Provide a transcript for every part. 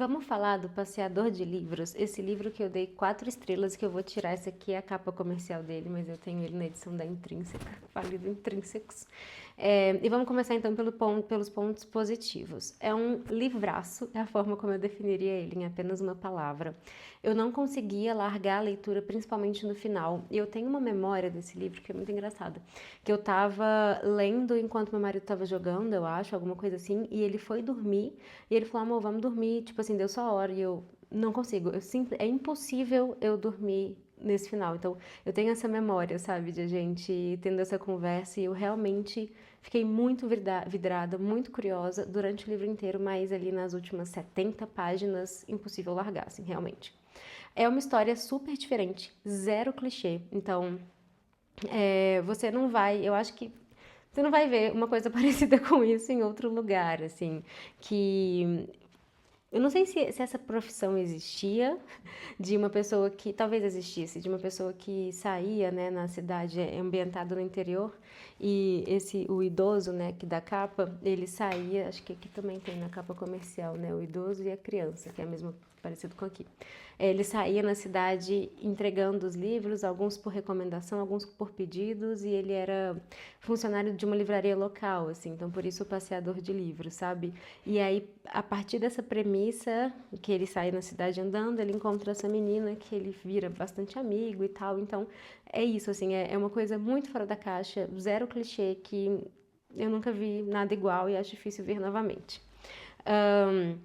Vamos falar do Passeador de Livros, esse livro que eu dei 4 estrelas, que eu vou tirar, essa aqui é a capa comercial dele, mas eu tenho ele na edição da Intrínseca, Falido Intrínsecos. E vamos começar então pelos pontos positivos. É um livraço, é a forma como eu definiria ele, em apenas uma palavra. Eu não conseguia largar a leitura, principalmente no final, e eu tenho uma memória desse livro que é muito engraçada, que eu tava lendo enquanto meu marido tava jogando, eu acho, alguma coisa assim, e ele foi dormir, e ele falou, amor, vamos dormir, tipo assim, deu só a hora, e eu não consigo, é impossível eu dormir nesse final, então eu tenho essa memória, sabe, de a gente tendo essa conversa, e eu realmente fiquei muito vidrada, muito curiosa durante o livro inteiro, mas ali nas últimas 70 páginas, impossível largar, assim, realmente. É uma história super diferente, zero clichê, então você não vai, eu acho que você não vai ver uma coisa parecida com isso em outro lugar, assim, que eu não sei se essa profissão existia, de uma pessoa que, talvez existisse, de uma pessoa que saía, né, na cidade ambientada no interior, e o idoso, né, que da capa, ele saía, acho que aqui também tem na capa comercial, né, o idoso e a criança, que é mesmo parecido com aqui. Ele saía na cidade entregando os livros, alguns por recomendação, alguns por pedidos, e ele era funcionário de uma livraria local, assim, então por isso o passeador de livros, sabe? E aí, a partir dessa premissa, que ele sai na cidade andando, ele encontra essa menina que ele vira bastante amigo e tal, então é isso, assim, é uma coisa muito fora da caixa, zero clichê, que eu nunca vi nada igual e acho difícil ver novamente. Ahn,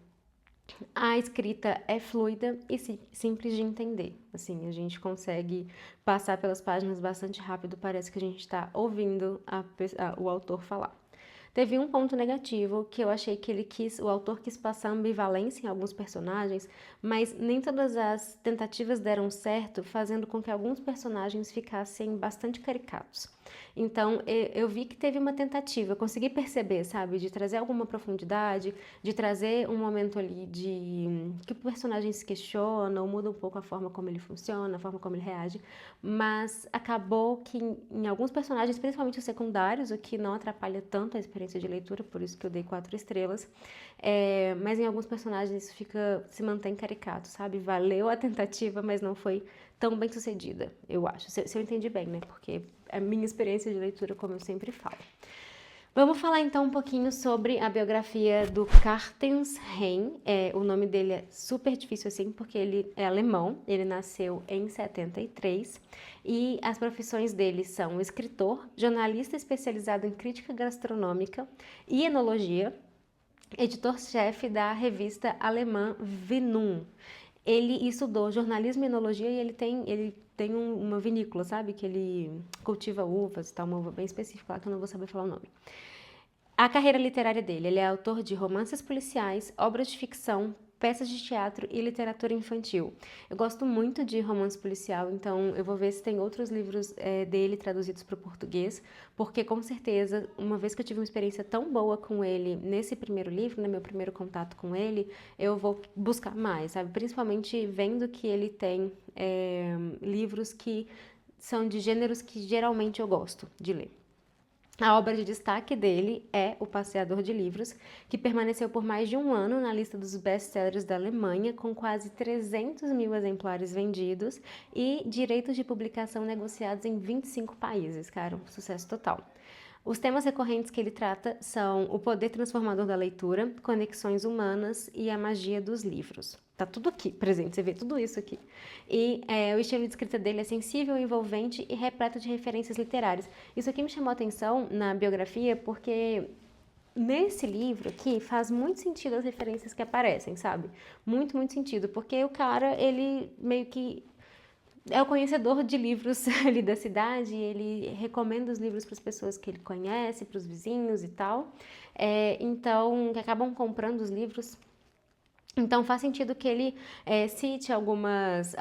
a escrita é fluida e simples de entender. Assim, a gente consegue passar pelas páginas bastante rápido, parece que a gente está ouvindo o autor falar. Teve um ponto negativo que eu achei que o autor quis passar ambivalência em alguns personagens, mas nem todas as tentativas deram certo, fazendo com que alguns personagens ficassem bastante caricatos. Então, eu vi que teve uma tentativa, eu consegui perceber, sabe, de trazer alguma profundidade, de trazer um momento ali de que o personagem se questiona, ou muda um pouco a forma como ele funciona, a forma como ele reage, mas acabou que em alguns personagens, principalmente os secundários, o que não atrapalha tanto a experiência de leitura, por isso que eu dei 4 estrelas, mas em alguns personagens isso se mantém caricato, sabe? Valeu a tentativa, mas não foi tão bem sucedida, eu acho. Se eu entendi bem, né? Porque é a minha experiência de leitura, como eu sempre falo. Vamos falar então um pouquinho sobre a biografia do Cartens Rein. O nome dele é super difícil assim, porque ele é alemão, ele nasceu em 73 e as profissões dele são escritor, jornalista especializado em crítica gastronômica e enologia, editor-chefe da revista alemã Vinum. Ele estudou jornalismo e enologia e ele tem uma vinícola, sabe? Que ele cultiva uvas e tal, uma uva bem específica lá que eu não vou saber falar o nome. A carreira literária dele, ele é autor de romances policiais, obras de ficção, peças de teatro e literatura infantil. Eu gosto muito de romance policial, então eu vou ver se tem outros livros dele traduzidos para o português, porque com certeza, uma vez que eu tive uma experiência tão boa com ele nesse primeiro livro, né, meu primeiro contato com ele, eu vou buscar mais, sabe? Principalmente vendo que ele tem livros que são de gêneros que geralmente eu gosto de ler. A obra de destaque dele é O Passeador de Livros, que permaneceu por mais de um ano na lista dos best-sellers da Alemanha, com quase 300 mil exemplares vendidos e direitos de publicação negociados em 25 países, cara, um sucesso total. Os temas recorrentes que ele trata são o poder transformador da leitura, conexões humanas e a magia dos livros. Tá tudo aqui presente, você vê tudo isso aqui. E o estilo de escrita dele é sensível, envolvente e repleto de referências literárias. Isso aqui me chamou a atenção na biografia porque nesse livro aqui faz muito sentido as referências que aparecem, sabe? Muito, muito sentido, porque o cara, ele meio que é o conhecedor de livros ali da cidade, ele recomenda os livros para as pessoas que ele conhece, para os vizinhos e tal. Então, que acabam comprando os livros. Então faz sentido que ele cite algumas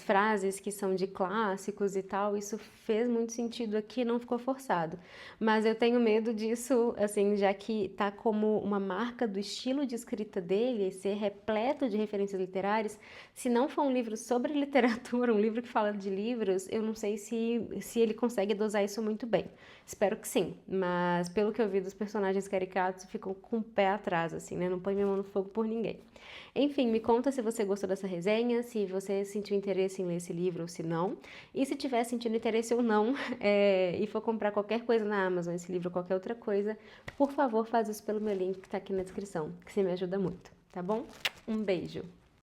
frases que são de clássicos e tal, isso fez muito sentido aqui, não ficou forçado. Mas eu tenho medo disso, assim, já que tá como uma marca do estilo de escrita dele, ser repleto de referências literárias, se não for um livro sobre literatura, um livro que fala de livros, eu não sei se ele consegue dosar isso muito bem. Espero que sim, mas pelo que eu vi dos personagens caricatos, ficam com o pé atrás, assim, né? Não põe minha mão no fogo por ninguém. Enfim, me conta se você gostou dessa resenha, se você sentiu interesse em ler esse livro ou se não. E se tiver sentindo interesse ou não, e for comprar qualquer coisa na Amazon, esse livro ou qualquer outra coisa, por favor, faz isso pelo meu link que tá aqui na descrição, que você me ajuda muito, tá bom? Um beijo!